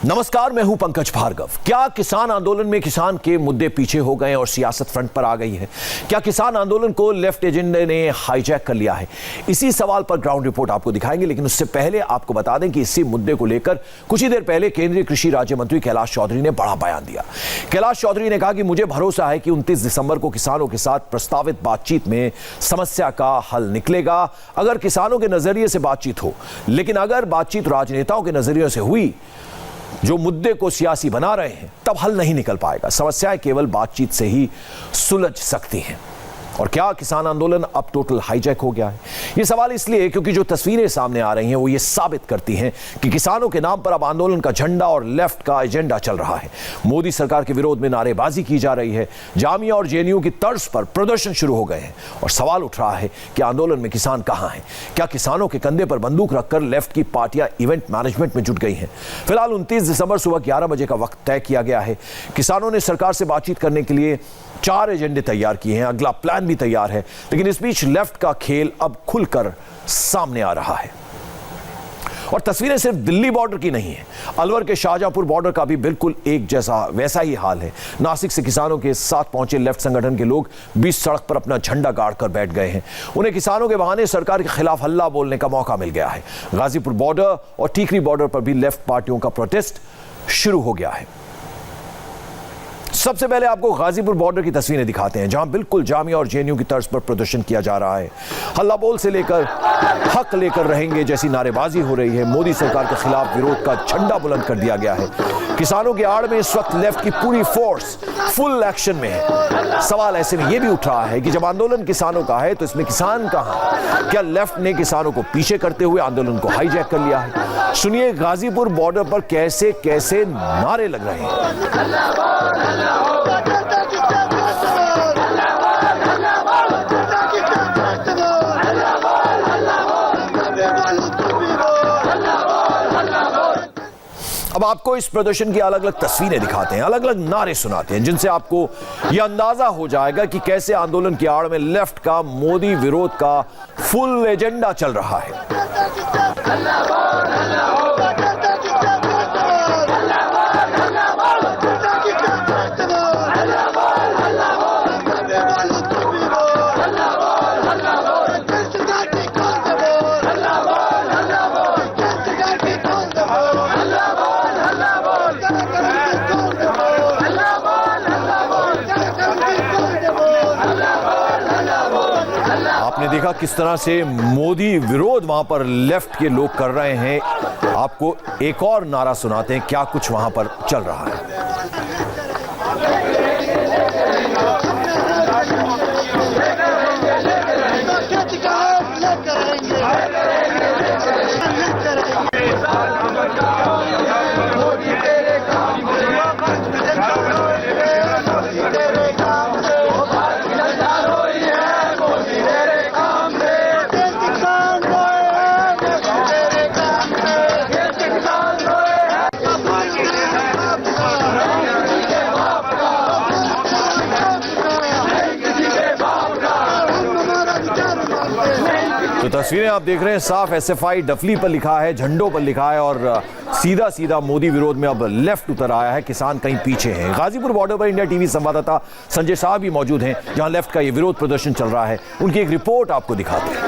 नमस्कार, मैं हूं पंकज भार्गव। क्या किसान आंदोलन में किसान के मुद्दे पीछे हो गए और सियासत फ्रंट पर आ गई है? क्या किसान आंदोलन को लेफ्ट एजेंडे ने हाईजैक कर लिया है? इसी सवाल पर ग्राउंड रिपोर्ट आपको दिखाएंगे, लेकिन उससे पहले आपको बता दें कि इसी मुद्दे को लेकर कुछ ही देर पहले केंद्रीय कृषि राज्य मंत्री कैलाश चौधरी ने बड़ा बयान दिया। कैलाश चौधरी ने कहा कि मुझे भरोसा है कि 29 दिसंबर को किसानों के साथ प्रस्तावित बातचीत में समस्या का हल निकलेगा। अगर किसानों के नजरिए से बातचीत हो, लेकिन अगर बातचीत राजनेताओं के नजरिए से हुई जो मुद्दे को सियासी बना रहे हैं, तब हल नहीं निकल पाएगा। समस्याएं केवल बातचीत से ही सुलझ सकती हैं। और क्या किसान आंदोलन अब टोटल हाईजैक हो गया है? यह सवाल इसलिए क्योंकि जो तस्वीरें सामने आ रही हैं वो ये साबित करती हैं कि किसानों के नाम पर अब आंदोलन का झंडा और लेफ्ट का एजेंडा चल रहा है। मोदी सरकार के विरोध में नारेबाजी की जा रही है। जामिया और जेएनयू की तर्ज पर प्रदर्शन शुरू हो गए हैं और सवाल उठ रहा है कि आंदोलन में किसान कहां हैं? क्या किसानों के कंधे पर बंदूक रखकर लेफ्ट की पार्टियां इवेंट मैनेजमेंट में जुट गई हैं? फिलहाल 29 दिसंबर सुबह 11 बजे का वक्त तय किया गया है। किसानों ने सरकार से बातचीत करने के लिए 4 एजेंडे तैयार किए हैं। अगला प्लान भी तैयार है, लेकिन इस बीच लेफ्ट का खेल अब खुलकर सामने आ रहा है। और तस्वीरें सिर्फ दिल्ली बॉर्डर की नहीं है, अलवर के शाहजहांपुर बॉर्डर का भी बिल्कुल एक जैसा वैसा ही हाल है। नासिक से किसानों के साथ पहुंचे लेफ्ट संगठन के लोग बीच सड़क पर अपना झंडा गाड़कर बैठ गए हैं। उन्हें किसानों के बहाने सरकार के खिलाफ हल्ला बोलने का मौका मिल गया है। गाजीपुर बॉर्डर और टीकरी बॉर्डर पर भी लेफ्ट पार्टियों का प्रोटेस्ट शुरू हो गया है। सबसे पहले आपको गाजीपुर बॉर्डर की तस्वीरें दिखाते हैं, जहां बिल्कुल जामिया और जेएनयू की तर्ज पर प्रदर्शन किया जा रहा है। हल्ला बोल से लेकर हक लेकर रहेंगे जैसी नारेबाजी हो रही है। मोदी सरकार के खिलाफ विरोध का झंडा बुलंद कर दिया गया है। किसानों की आड़ में इस वक्त लेफ्ट की पूरी फोर्स फुल एक्शन में है। सवाल ऐसे में यह भी उठ रहा है कि जब आंदोलन किसानों का है तो इसमें किसान कहां? क्या लेफ्ट ने किसानों को पीछे करते हुए आंदोलन को हाईजैक कर लिया है? सुनिए गाजीपुर बॉर्डर पर कैसे कैसे नारे लग रहे हैं। अब आपको इस प्रदर्शन की अलग अलग तस्वीरें दिखाते हैं, अलग अलग नारे सुनाते हैं, जिनसे आपको यह अंदाजा हो जाएगा कि कैसे आंदोलन की आड़ में लेफ्ट का मोदी विरोध का फुल एजेंडा चल रहा है। आपने देखा किस तरह से मोदी विरोध वहां पर लेफ्ट के लोग कर रहे हैं। आपको एक और नारा सुनाते हैं, क्या कुछ वहां पर चल रहा है। तो तस्वीरें आप देख रहे हैं, साफ एसएफआई डफली पर लिखा है, झंडों पर लिखा है और सीधा सीधा मोदी विरोध में अब लेफ्ट उतर आया है। किसान कहीं पीछे हैं। गाजीपुर बॉर्डर पर इंडिया टीवी संवाददाता संजय साहब भी मौजूद हैं, जहां लेफ्ट का ये विरोध प्रदर्शन चल रहा है। उनकी एक रिपोर्ट आपको दिखाते हैं।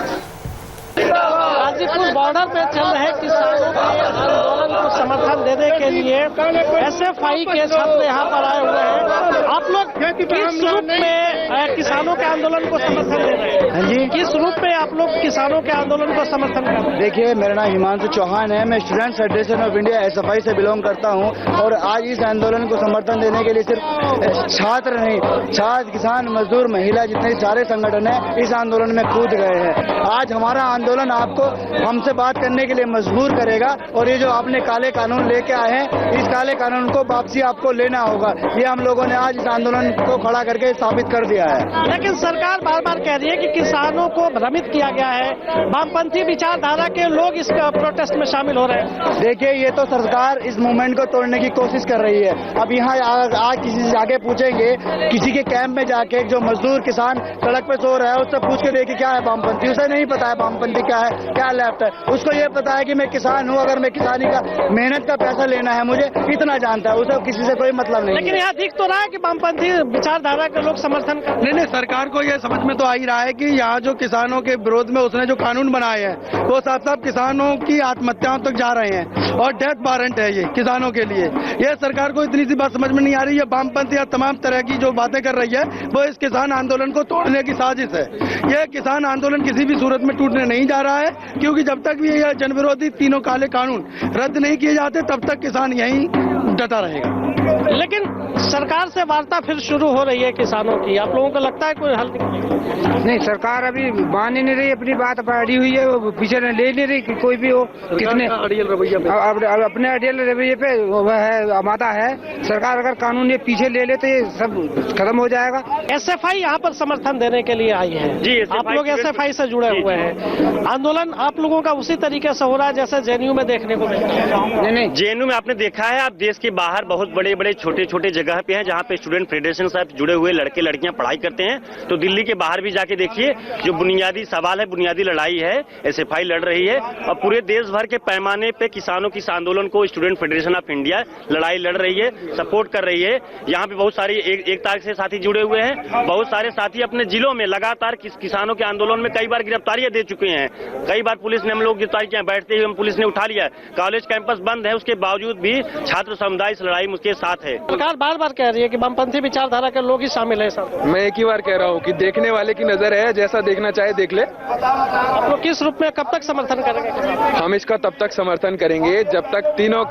गाजीपुर बॉर्डर पे चल रहे किसानों के आंदोलन को समर्थन देने के लिए एसएफआई के छात्र यहाँ पर आए हुए हैं। आप लोग किस रूप में किसानों के आंदोलन को समर्थन दे रहे हैं? हाँ जी, किस रूप में आप लोग किसानों के आंदोलन को समर्थन कर रहे हैं? देखिए, मेरा नाम हिमांशु चौहान है। मैं student federation of India SFI से बिलोंग करता हूं और आज इस आंदोलन को समर्थन देने के लिए सिर्फ छात्र नहीं, छात्र, किसान, मजदूर, महिला, जितने सारे संगठन है इस आंदोलन में कूद गए हैं। आज हमारा आंदोलन आपको हमसे बात करने के लिए मजबूर करेगा और ये जो आपने काले कानून लेके आए हैं, इस काले कानून को वापसी आपको लेना होगा। ये हम लोगों ने आज इस आंदोलन को खड़ा करके साबित कर दिया है। लेकिन सरकार बार बार कह रही है कि किसानों को भ्रमित किया गया है। वामपंथी विचारधारा के लोग इस प्रोटेस्ट में शामिल हो रहे हैं। देखिए, ये तो सरकार इस मूवमेंट को तोड़ने की कोशिश कर रही है। अब यहाँ आज किसी से जाके पूछेंगे, किसी के कैंप में जाके जो मजदूर किसान सड़क पे सो रहा है उससे पूछ के देखिए क्या है वामपंथी, उसे नहीं पता है वामपंथी क्या है, क्या लेफ्ट है। उसको ये पता है कि मैं किसान हूँ, अगर मैं किसानी का मेहनत का पैसा लेना है, मुझे इतना जानता है, उसे किसी से कोई मतलब नहीं लेकिन है। यहाँ दिख तो रहा है कि वामपंथी विचारधारा के लोग समर्थन कर रहे हैं। नहीं, सरकार को ये समझ में तो आ ही रहा है कि यहाँ जो किसानों के विरोध में उसने जो कानून बनाए हैं वो साफ साफ किसानों की आत्महत्याओं तक जा रहे हैं और डेथ वारंट है ये किसानों के लिए। ये सरकार को इतनी सी बात समझ में नहीं आ रही है। वामपंथी या तमाम तरह की जो बातें कर रही है वो इस किसान आंदोलन को तोड़ने की साजिश है। ये किसान आंदोलन किसी भी सूरत में टूटने नहीं जा रहा है, क्योंकि जब तक भी ये जनविरोधी तीनों काले कानून रद्द नहीं किए जाते तब तक किसान यहीं डटा रहेगा। लेकिन सरकार से वार्ता फिर शुरू हो रही है किसानों की, आप लोगों को लगता है कोई हल निकलेगा? नहीं, सरकार अभी मान ही नहीं रही, अपनी बात अड़ी हुई है, वो पीछे ले नहीं रही कि कोई भी हो कितने अड़ियल रवैया पे अपने अडियल रवैये पे वह है माता है। सरकार अगर कानून ये पीछे ले ले तो ये सब खत्म हो जाएगा। एसएफआई यहाँ पर समर्थन देने के लिए आई है जी, आप लोग एसएफआई से जुड़े हुए हैं। आंदोलन आप लोगों का उसी तरीके से हो रहा है जैसे जेएनयू में देखने को मिलता है? नहीं, जेएनयू में आपने देखा है, आप देश के बाहर बहुत बड़े बड़े छोटे छोटे जगह पे हैं जहाँ पे स्टूडेंट फेडरेशन साहब जुड़े हुए लड़के लड़कियां पढ़ाई करते हैं। तो दिल्ली के बाहर भी जाके देखिए, जो बुनियादी सवाल है, बुनियादी लड़ाई है, एसएफआई लड़ रही है और पूरे देश भर के पैमाने पे किसानों की इस आंदोलन को स्टूडेंट फेडरेशन ऑफ इंडिया लड़ाई लड़ रही है, सपोर्ट कर रही है। यहाँ पे बहुत सारी एक तारीख से साथी जुड़े हुए हैं। बहुत सारे साथी अपने जिलों में लगातार किसानों के आंदोलन में कई बार गिरफ्तारियां दे चुके हैं। कई बार पुलिस ने हम लोग गिरफ्तारी किया, बैठते हुए पुलिस ने उठा लिया। कॉलेज कैंपस बंद है, उसके बावजूद भी छात्र समुदाय इस लड़ाई में उसके साथ है। सरकार बार बार कह रही है कि वामपंथी विचारधारा के लोग ही शामिल है साथ। मैं एक ही बार कह रहा हूँ कि देखने वाले की नजर है, जैसा देखना चाहे देख ले। आप लोग किस रूप में कब तक समर्थन करेंगे? हम इसका तब तक समर्थन करेंगे जब तक तीनों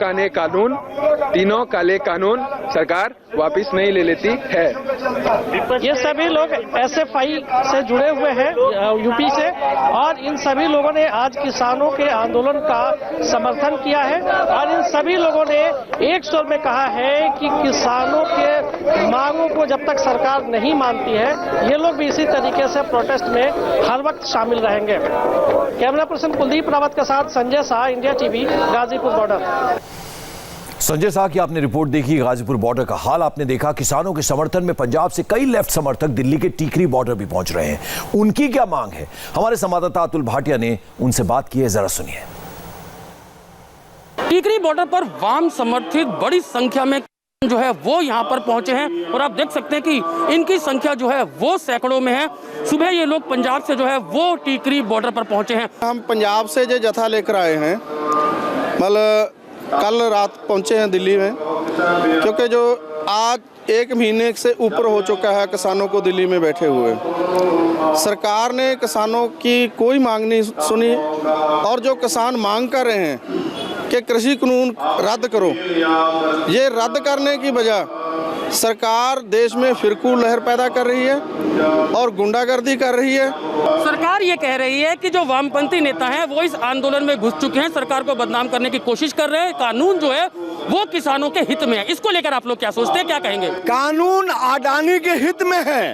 काले कानून सरकार वापस नहीं ले लेती है। ये सभी लोग एसएफआई से जुड़े हुए हैं यूपी से, और इन सभी लोगों ने आज किसानों के आंदोलन का समर्थन किया है और इन सभी लोगों ने एक स्वर में कहा है कि किसानों के मांगों को जब तक सरकार नहीं मानती है, ये लोग भी इसी तरीके से प्रोटेस्ट में हर वक्त शामिल रहेंगे। कैमरा पर्सन कुलदीप रावत के साथ Sanjay Shah, India TV, Ghazipur border. Sanjay Shah की आपने रिपोर्ट देखी, गाजीपुर बॉर्डर का हाल आपने देखा। किसानों के समर्थन में पंजाब से कई लेफ्ट समर्थक दिल्ली के टीकरी बॉर्डर भी पहुंच रहे हैं। उनकी क्या मांग है? हमारे संवाददाता अतुल भाटिया ने उनसे बात की है, जरा सुनिए। टीकरी बॉर्डर पर वाम समर्थित बड़ी संख्या में जो है वो यहाँ पर पहुंचे हैं और आप देख सकते हैं कि इनकी संख्या जो है वो सैकड़ों में है। सुबह ये लोग पंजाब से जो है वो टीकरी बॉर्डर पर पहुंचे हैं। हम पंजाब से जो जत्था लेकर आए हैं, मतलब कल रात पहुंचे हैं दिल्ली में, क्योंकि जो आज 1 महीने से ऊपर हो चुका है किसानों को दिल्ली में बैठे हुए। सरकार ने किसानों की कोई मांग नहीं सुनी और जो किसान मांग कर रहे हैं कि कृषि कानून रद्द करो, ये रद्द करने की बजाय सरकार देश में फिरकू लहर पैदा कर रही है और गुंडागर्दी कर रही है। सरकार ये कह रही है कि जो वामपंथी नेता हैं वो इस आंदोलन में घुस चुके हैं, सरकार को बदनाम करने की कोशिश कर रहे हैं। कानून जो है वो किसानों के हित में है। इसको लेकर आप लोग क्या सोचते हैं, क्या कहेंगे? कानून अडानी के हित में है,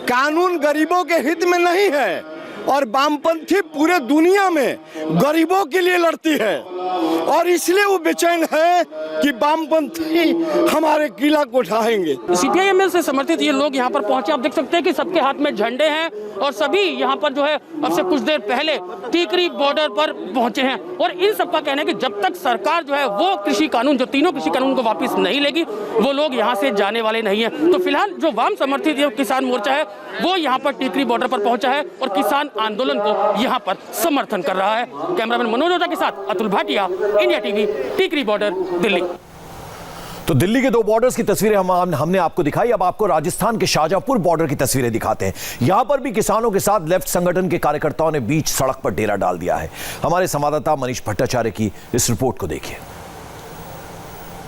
कानून गरीबों के हित में नहीं है और वामपंथी पूरे दुनिया में गरीबों के लिए लड़ती है और इसलिए वो बेचैन है कि वामपंथी हमारे किला को ढाएंगे। सीपीआईएम से समर्थित ये लोग यहाँ पर पहुंचे। आप देख सकते हैं कि सबके हाथ में झंडे हैं और सभी यहाँ पर जो है अब से कुछ देर पहले टीकरी बॉर्डर पर पहुंचे हैं और इन सबका कहना है कि जब तक सरकार जो है वो कृषि कानून, जो तीनों कृषि कानून को वापस नहीं लेगी, वो लोग यहाँ से जाने वाले नहीं है। तो फिलहाल जो वाम समर्थित किसान मोर्चा है वो यहाँ पर टीकरी बॉर्डर पर पहुंचा है और किसान आंदोलन को यहाँ पर समर्थन कर रहा है। कैमरामैन मनोज ओझा के साथ Atul Bhatia, India TV, Tikri border, Delhi. तो दिल्ली के 2 बॉर्डर्स की तस्वीरें हमने आपको दिखाई। अब आपको राजस्थान के शाहजहांपुर बॉर्डर की तस्वीरें दिखाते हैं। यहां पर भी किसानों के साथ लेफ्ट संगठन के कार्यकर्ताओं ने बीच सड़क पर डेरा डाल दिया है। हमारे संवाददाता मनीष भट्टाचार्य की इस रिपोर्ट को देखिए।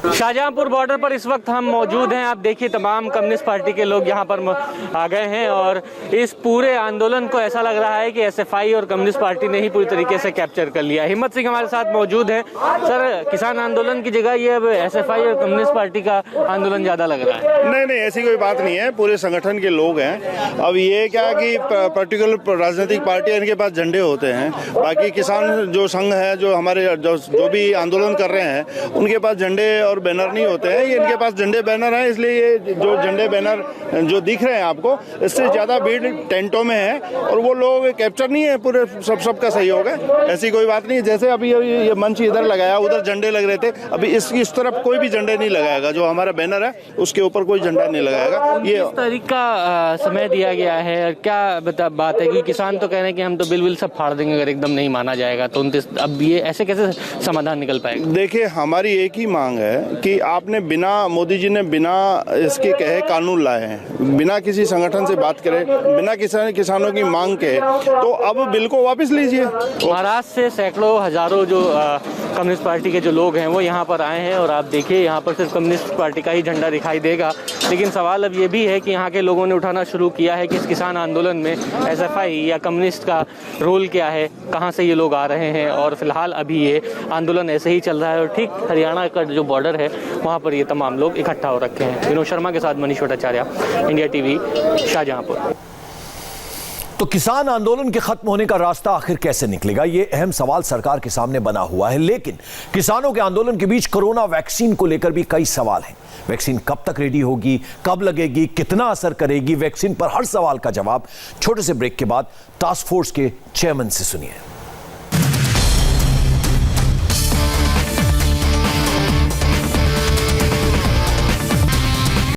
शाहजहांपुर बॉर्डर पर इस वक्त हम मौजूद हैं। आप देखिए तमाम कम्युनिस्ट पार्टी के लोग यहाँ पर आ गए हैं और इस पूरे आंदोलन को ऐसा लग रहा है कि एसएफआई और कम्युनिस्ट पार्टी ने ही पूरी तरीके से कैप्चर कर लिया। हिम्मत सिंह हमारे साथ मौजूद हैं। सर, किसान आंदोलन की जगह ये अब एसएफआई और कम्युनिस्ट पार्टी का आंदोलन ज्यादा लग रहा है? नहीं, ऐसी कोई बात नहीं है, पूरे संगठन के लोग हैं। अब ये क्या कि पर्टिकुलर राजनीतिक पार्टी इनके पास झंडे होते हैं, बाकी किसान जो संघ है, जो हमारे जो भी आंदोलन कर रहे हैं, उनके पास झंडे और और बैनर नहीं होते हैं, ये इनके पास झंडे बैनर हैं, इसलिए ये जो झंडे बैनर जो दिख रहे हैं आपको, इससे ज़्यादा भीड़ टेंटों में है और वो लोग कैप्चर नहीं है, पूरे सबका सहयोग है, ऐसी कोई बात नहीं। जैसे अभी ये मंच इधर लगाया, उधर झंडे लग रहे थे, अभी इस तरफ कोई भी झंडे नहीं लगाएगा, जो हमारा बैनर है उसके ऊपर कोई झंडा नहीं लगाएगा। ये किस तारीख का समय दिया गया है और क्या बात है, क्योंकि किसान तो कह रहे हैं कि हम तो बिल सब फाड़ देंगे अगर एकदम नहीं माना जाएगा, तो अब ये ऐसे कैसे समाधान निकल पाएगा? देखिए, हमारी एक ही मांग है कि आपने बिना, मोदी जी ने बिना इसके कहे कानून लाए हैं, बिना किसी संगठन से बात करे, बिना किसानों की मांग के, तो अब बिल को वापस लीजिए। महाराष्ट्र से सैकड़ों हजारों जो कम्युनिस्ट पार्टी के जो लोग हैं वो यहाँ पर आए हैं और आप देखिए यहाँ पर सिर्फ कम्युनिस्ट पार्टी का ही झंडा दिखाई देगा, लेकिन सवाल अब ये भी है कि यहाँ के लोगों ने उठाना शुरू किया है कि इस किसान आंदोलन में एसएफआई या कम्युनिस्ट का रोल क्या है, कहाँ से ये लोग आ रहे हैं। और फिलहाल अभी ये आंदोलन ऐसे ही चल रहा है और ठीक हरियाणा का जो बॉर्डर है वहाँ पर ये तमाम लोग इकट्ठा हो रखे हैं। विनोद शर्मा के साथ मनीष भट्टाचार्य, इंडिया टीवी, शाहजहांपुर। तो किसान आंदोलन के खत्म होने का रास्ता आखिर कैसे निकलेगा, ये अहम सवाल सरकार के सामने बना हुआ है। लेकिन किसानों के आंदोलन के बीच कोरोना वैक्सीन को लेकर भी कई सवाल हैं। वैक्सीन कब तक रेडी होगी, कब लगेगी, कितना असर करेगी, वैक्सीन पर हर सवाल का जवाब छोटे से ब्रेक के बाद टास्क फोर्स के चेयरमैन से सुनिए।